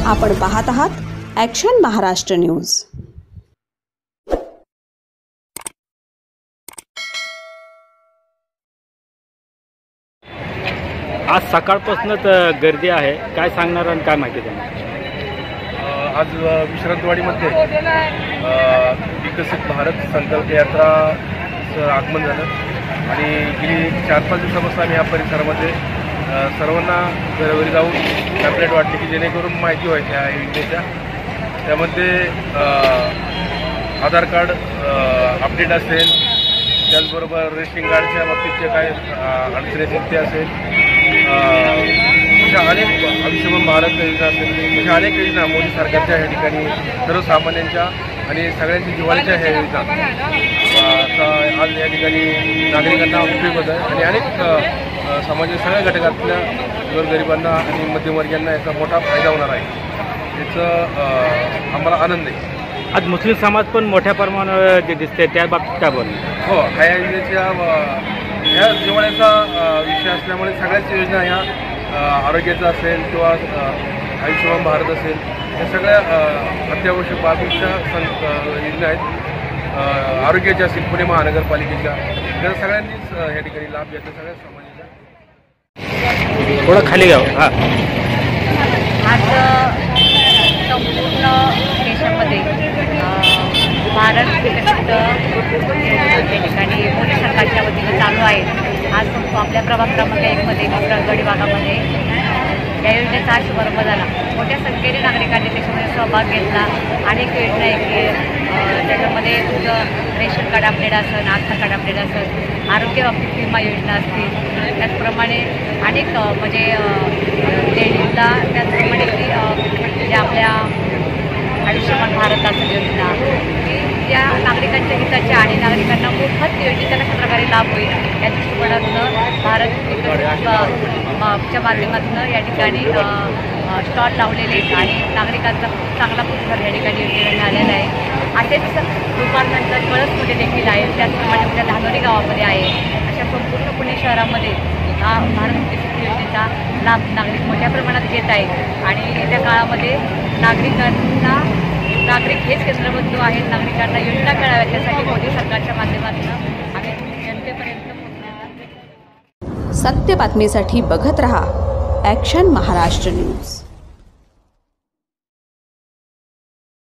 आपण पाहत आहात ॲक्शन महाराष्ट्र न्यूज। आज सकाळपासूनच गर्दी आहे, काय सांगणार आणि काय माहिती देणार? आज विश्रांतवाडीमध्ये विकसित भारत संकल्प यात्राचं आगमन झालं आणि गेली 4-5 दिवसापासून आम्ही या परिसरामध्ये सर्वांना घरोघरी जाऊन टॅबलेट वाटले की जेणेकरून माहिती व्हायची या योजनेच्या। त्यामध्ये आधार कार्ड अपडेट असेल, त्याचबरोबर रेशनिंग कार्डच्या बाबतीतचे काय अडचणी असतील ते असेल, अशा अनेक आयुष्यमान भारत योजना असेल, अशा अनेक योजना मोदी सरकारच्या या ठिकाणी सर्वसामान्यांच्या आणि सगळ्यांच्या जिव्हाळ्याच्या ह्या योजना आज या ठिकाणी नागरिकांना उपयोग होत आहे आणि अनेक समाजाच्या सगळ्या घटकातल्या गोरगरिबांना आणि मध्यमवर्गीयांना याचा मोठा फायदा होणार आहे, याचं आम्हाला आनंद आहे। आज मुस्लिम समाज पण मोठ्या प्रमाणावर दिसते, त्या बाबतीत काय बोलणार? हो, ह्या योजनेच्या ह्या जिव्हाळ्याचा विषय असल्यामुळे सगळ्याच योजना ह्या आरोग्याचा असेल किंवा आयुष्यमान भारत असेल, या सगळ्या अत्यावश्यक बाबीच्या योजना आहेत। आरोग्याच्या असेल पुणे महानगरपालिकेच्या, त्या सगळ्यांनीच ह्या ठिकाणी लाभ घ्यायचा, सगळ्या समाजाचा। थोडं खाली घ्यावं। हां, आज संपूर्ण देशामध्ये भारत विकसित त्या ठिकाणी मोदी सरकारच्या वतीने चालू आहे। आज आपल्या प्रभाग क्रमांक 1 मध्ये विश्रांतवाडी भागामध्ये या योजनेचा आज शुभारंभ झाला। मोठ्या संख्येने नागरिकांनी त्याच्यामध्ये सहभाग घेतला। अनेक योजना आहेत की त्याच्यामध्ये तुझं रेशन कार्ड अपडेट असेल, आधार कार्ड अपडेट असेल, आरोग्य बाबतीत विमा योजना असतील, त्याचप्रमाणे अनेक म्हणजे लेडीजला त्याचप्रमाणे की आपल्या आयुष्यमान भारत असेल योजना की या नागरिकांच्या हिताच्या आणि नागरिकांना मोफत योजनेचा कशा प्रकारे लाभ होईल या दृष्टिकोनातून भारत विकसितच्या माध्यमातून या ठिकाणी स्टॉल लावलेले आहेत आणि नागरिकांचा खूप चांगला प्रतिसाद या ठिकाणी योजनेला मिळालेला आहे। असेच रूपांतर कळसमध्ये देखील आहे, त्याचप्रमाणे आपल्या धानोरी गावामध्ये आहे। अशा संपूर्ण पुणे शहरामध्ये भारत विकसित योजनेचा लाभ नागरिक मोठ्या प्रमाणात घेत आहेत आणि येत्या काळामध्ये नागरिक हेच केंद्रबिंदू आहेत। नागरिकांना योजना कळाव्यात त्यासाठी मोदी सरकारच्या माध्यमातून आम्ही जनतेपर्यंत पोहोचण्याचा सत्य बातमीसाठी बघत रहा ॲक्शन महाराष्ट्र न्यूज।